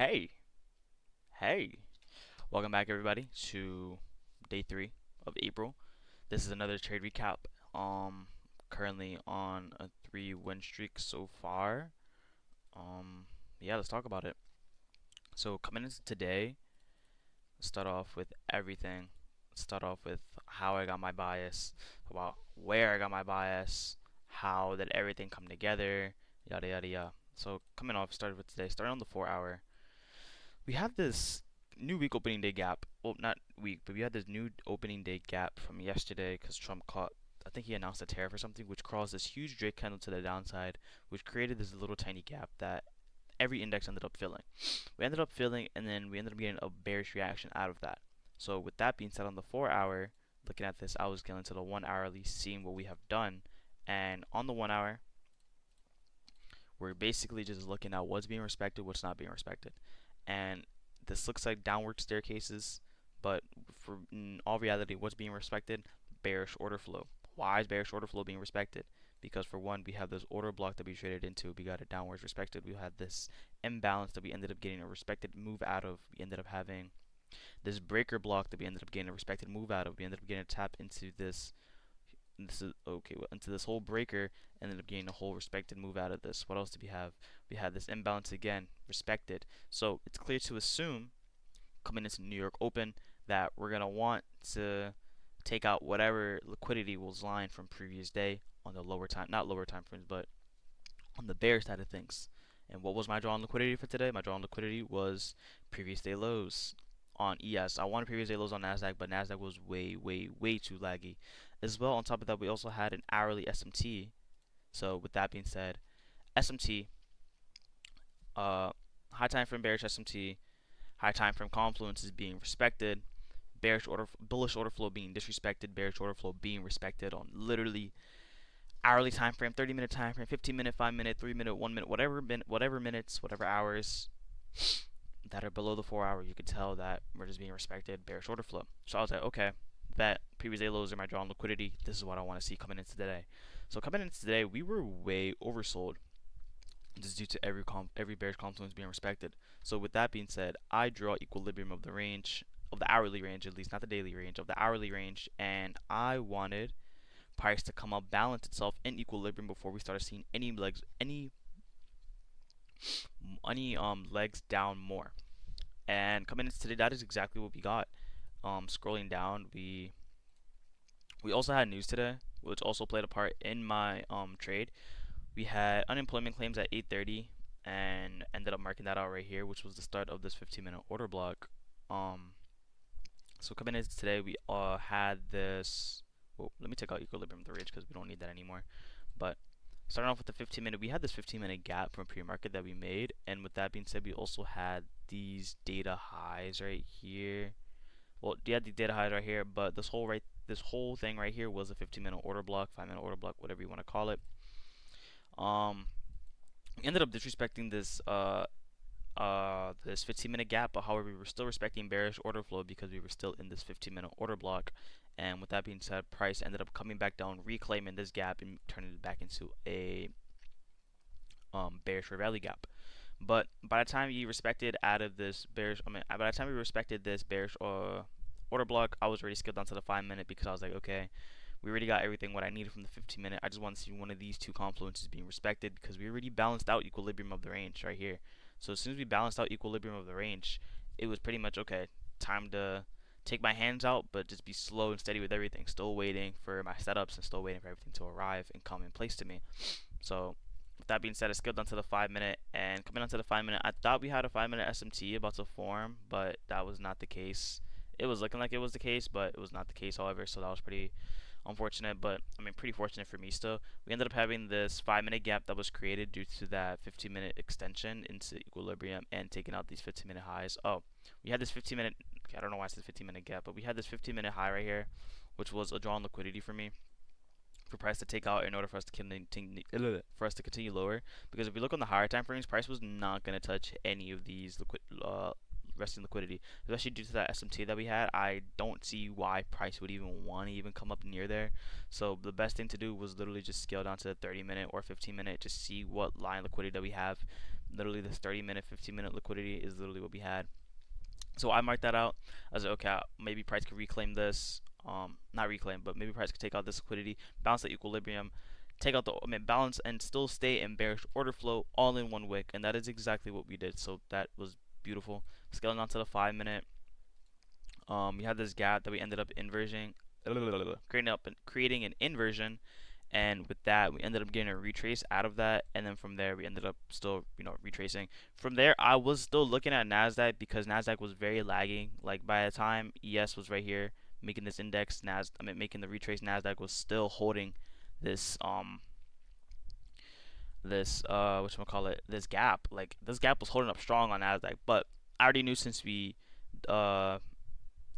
Hey, hey, welcome back everybody to day 3 of April. This is another trade recap. Um, Currently on a 3 win streak so far. Yeah, let's talk about it. So coming into today, let's start off with everything. Let's start off with how I got my bias, about where I got my bias, how did everything come together, yada yada yada. So coming off, started with today, starting on the 4 hour. We have this new week opening day gap. Well, not week, but we had this new opening day gap from yesterday because Trump caught. I think he announced a tariff or something, which caused this huge Drake candle to the downside, which created this little tiny gap that every index ended up filling. We ended up filling, and then we ended up getting a bearish reaction out of that. So with that being said, on the 4 hour, looking at this, I was getting to the 1 hourly, seeing what we have done, and on the 1 hour, we're basically just looking at what's being respected, what's not being respected. And this looks like downward staircases, but for in all reality, what's being respected? Bearish order flow. Why is bearish order flow being respected? Because for one, we have this order block that we traded into. We got it downwards respected. We had this imbalance that we ended up getting a respected move out of. We ended up having this breaker block that we ended up getting a respected move out of. We ended up getting a tap into this is okay, well, into this whole breaker, and ended up getting a whole respected move out of this. What else did we have? We had this imbalance again, respected. So it's clear to assume coming into New York Open that we're gonna want to take out whatever liquidity was lying from previous day on the lower time, not lower time frames, but on the bear side of things. And what was my draw on liquidity for today? My draw on liquidity was previous day lows on ES. I wanted previous day lows on Nasdaq, but Nasdaq was way, way, way too laggy. As well, on top of that, we also had an hourly SMT. So with that being said, SMT, high time frame bearish SMT, high time frame confluence is being respected. Bullish order flow being disrespected, bearish order flow being respected on literally hourly time frame, 30-minute time frame, 15-minute, 5-minute, 3-minute, 1 minute, whatever minutes, whatever hours that are below the 4 hour, you could tell that we're just being respected, bearish order flow. So I was like, okay, that previous day lows are my draw on liquidity. This is what I want to see coming into today. So coming into today, we were way oversold just due to every bearish confluence being respected. So with that being said, I draw equilibrium of the range, of the hourly range at least, not the daily range, of the hourly range, and I wanted price to come up, balance itself in equilibrium before we started seeing any legs down more. And coming into today, that is exactly what we got. Scrolling down, we also had news today, which also played a part in my trade. We had unemployment claims at 8:30, and ended up marking that out right here, which was the start of this 15-minute order block. Um, so coming into today, we had this. Well, let me take out equilibrium of the range because we don't need that anymore. But starting off with the 15-minute, we had this 15-minute gap from pre-market that we made, and with that being said, we also had these data highs right here. Well, you had the data highs right here, but this whole thing right here was a 15-minute order block, 5-minute order block, whatever you want to call it. We ended up disrespecting this 15-minute gap, but however, we were still respecting bearish order flow because we were still in this 15-minute order block. And with that being said, price ended up coming back down, reclaiming this gap and turning it back into a bearish rally gap. But by the time you respected out of this bearish, by the time we respected this bearish order block, I was already skilled down to the 5-minute because I was like, okay, we already got everything what I needed from the 15-minute. I just want to see one of these two confluences being respected because we already balanced out equilibrium of the range right here. So as soon as we balanced out equilibrium of the range, it was pretty much okay. Time to take my hands out, but just be slow and steady with everything. Still waiting for my setups and still waiting for everything to arrive and come in place to me. So with that being said, I skilled onto the 5-minute, and coming onto the 5-minute, I thought we had a 5-minute SMT about to form, but that was not the case. It was looking like it was the case, but it was not the case, however, so that was pretty unfortunate, but I mean pretty fortunate for me still. We ended up having this 5-minute gap that was created due to that 15-minute extension into equilibrium and taking out these 15-minute highs. Oh, we had this 15-minute, okay, I don't know why it's the 15-minute gap, but we had this 15-minute high right here, which was a draw on liquidity for me, for price to take out in order for us to continue lower. Because if we look on the higher time frames, price was not going to touch any of these resting liquidity, especially due to that SMT that we had. I don't see why price would even want to even come up near there. So the best thing to do was literally just scale down to the 30-minute or 15-minute, just see what line liquidity that we have, Literally, this 30-minute, 15-minute liquidity is literally what we had. So I marked that out. I was like, okay, maybe price could reclaim this. Not reclaim, but maybe price could take out this liquidity, balance the equilibrium, take out the balance, and still stay in bearish order flow all in one wick. And that is exactly what we did. So that was beautiful. Scaling onto the 5-minute. We had this gap that we ended up inversion, creating an inversion, and with that we ended up getting a retrace out of that, and then from there we ended up still retracing. From there I was still looking at Nasdaq because Nasdaq was very lagging. Like by the time ES was right here making this index, making the retrace, Nasdaq was still holding this this gap. Like this gap was holding up strong on Nasdaq, but I already knew since we uh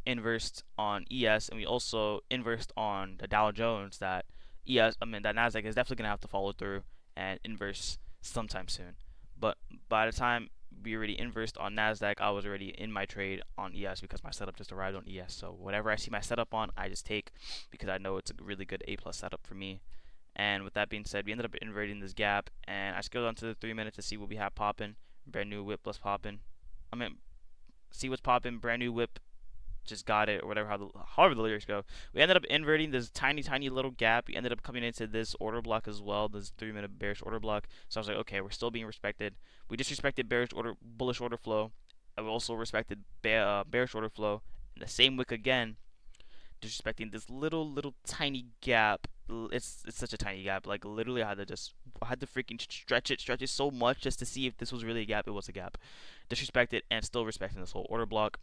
inversed on ES, and we also inversed on the Dow Jones that that Nasdaq is definitely gonna have to follow through and inverse sometime soon. But by the time we already inversed on Nasdaq, I was already in my trade on ES because my setup just arrived on ES. So whatever I see my setup on, I just take because I know it's a really good A plus setup for me. And with that being said, we ended up inverting this gap, and I scaled onto the 3 minutes to see what we have popping. Brand new whip plus popping. See what's popping. Brand new whip, just got it, or whatever, however the lyrics go. We ended up inverting this tiny little gap. We ended up coming into this order block as well, this 3-minute bearish order block. So I was like, okay, we're still being respected. We disrespected bullish order flow, and we also respected bearish order flow in the same wick again, disrespecting this little tiny gap. It's such a tiny gap. Like literally, I had to freaking stretch it so much just to see if this was really a gap. It was a gap. Disrespected and still respecting this whole order block.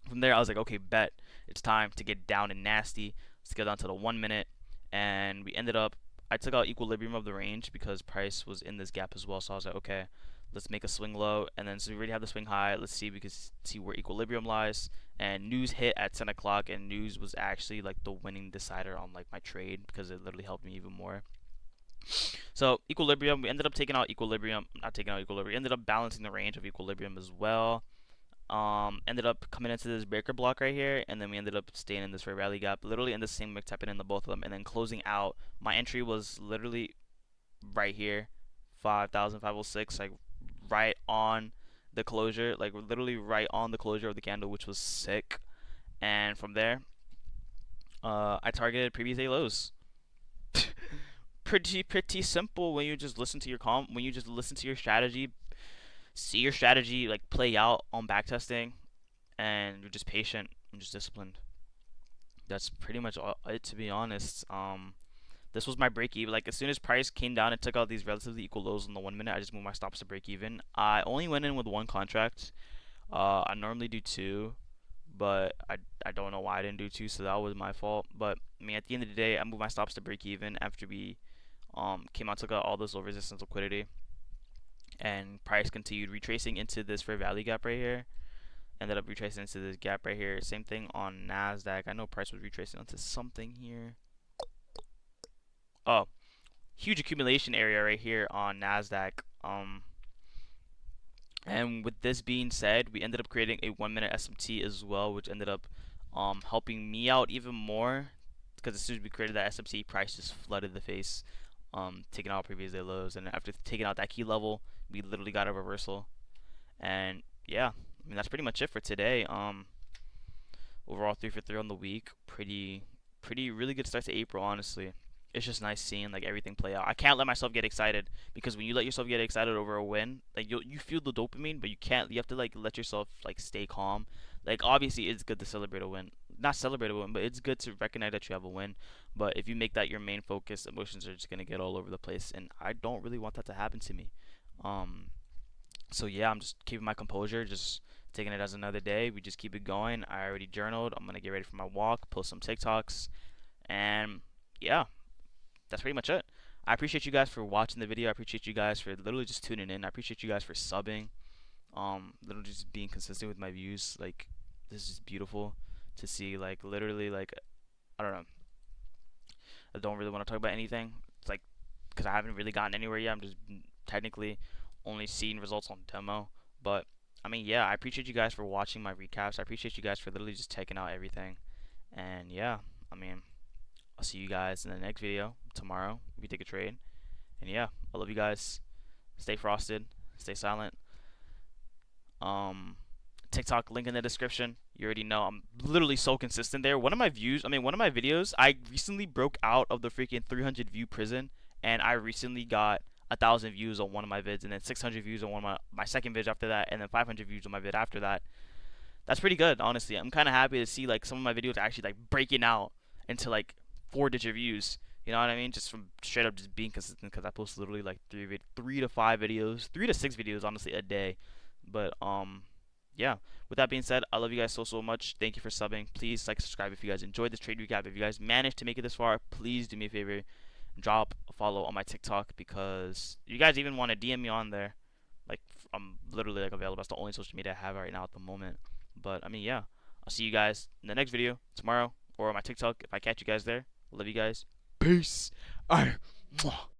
From there, I was like, okay, bet. It's time to get down and nasty. Let's get down to the 1 minute. And we ended up, I took out equilibrium of the range because price was in this gap as well. So I was like, okay, let's make a swing low. And then, so we already have the swing high. Let's see if we can see where equilibrium lies. And news hit at 10 o'clock. And news was actually like the winning decider on like my trade because it literally helped me even more. So equilibrium, we ended up taking out equilibrium. Not taking out equilibrium. We ended up balancing the range of equilibrium as well. Ended up coming into this breaker block right here, and then we ended up staying in this rally gap, literally in the same mix, tapping into both of them, and then closing out. My entry was literally right here, 5,506, like right on the closure, like literally right on the closure of the candle, which was sick. And from there, I targeted previous day lows. Pretty simple when you just listen to when you just listen to your strategy, see your strategy like play out on backtesting, and you're just patient and just disciplined. That's pretty much it, to be honest. This was my break even. Like as soon as price came down and took out these relatively equal lows in the 1 minute, I just moved my stops to break even. I only went in with one contract. I normally do two, but I don't know why I didn't do two, so that was my fault. But I mean, at the end of the day, I moved my stops to break even after we came out, took out all this low resistance liquidity, and price continued retracing into this fair value gap right here. Ended up retracing into this gap right here. Same thing on Nasdaq. I know price was retracing onto something here. Oh, huge accumulation area right here on Nasdaq. And with this being said, we ended up creating a 1-minute SMT as well, which ended up helping me out even more because as soon as we created that SMT, price just flooded the face, taking out previous day lows, and after taking out that key level, we literally got a reversal. And yeah, I mean that's pretty much it for today. Overall 3 for 3 on the week. Pretty really good start to April, honestly. It's just nice seeing like everything play out. I can't let myself get excited because when you let yourself get excited over a win, like you feel the dopamine, but you have to like let yourself like stay calm. Like obviously it's good to celebrate a win. Not celebrate a win, but it's good to recognize that you have a win. But if you make that your main focus, emotions are just gonna get all over the place, and I don't really want that to happen to me. So yeah, I'm just keeping my composure, just taking it as another day. We just keep it going. I already journaled. I'm gonna get ready for my walk, post some TikToks, and yeah, that's pretty much it. I appreciate you guys for watching the video. I appreciate you guys for literally just tuning in. I appreciate you guys for subbing. Literally just being consistent with my views. Like this is beautiful to see. Like literally, like I don't know. I don't really want to talk about anything. It's like because I haven't really gotten anywhere yet. I'm just technically only seeing results on demo. But I mean, yeah, I appreciate you guys for watching my recaps. I appreciate you guys for literally just checking out everything. And yeah, I mean, I'll see you guys in the next video tomorrow. We take a trade. And yeah, I love you guys. Stay frosted. stay silent. Um, TikTok link in the description. You already know I'm literally so consistent there. One of my views, I mean, one of my videos, I recently broke out of the freaking 300 view prison, and I recently got 1,000 views on one of my vids, and then 600 views on one of my second vid after that, and then 500 views on my vid after that. That's pretty good, honestly. I'm kind of happy to see like some of my videos actually like breaking out into like 4-digit views. You know what I mean? Just from straight up just being consistent, because I post literally like 3 to 5 videos, 3 to 6 videos honestly a day. But yeah. With that being said, I love you guys so much. Thank you for subbing. Please like, subscribe if you guys enjoyed this trade recap. If you guys managed to make it this far, please do me a favor, drop a follow on my TikTok, because you guys even want to DM me on there. Like, I'm literally like available. That's the only social media I have right now at the moment. But I mean, yeah. I'll see you guys in the next video tomorrow, or on my TikTok if I catch you guys there. Love you guys. Peace. Alright.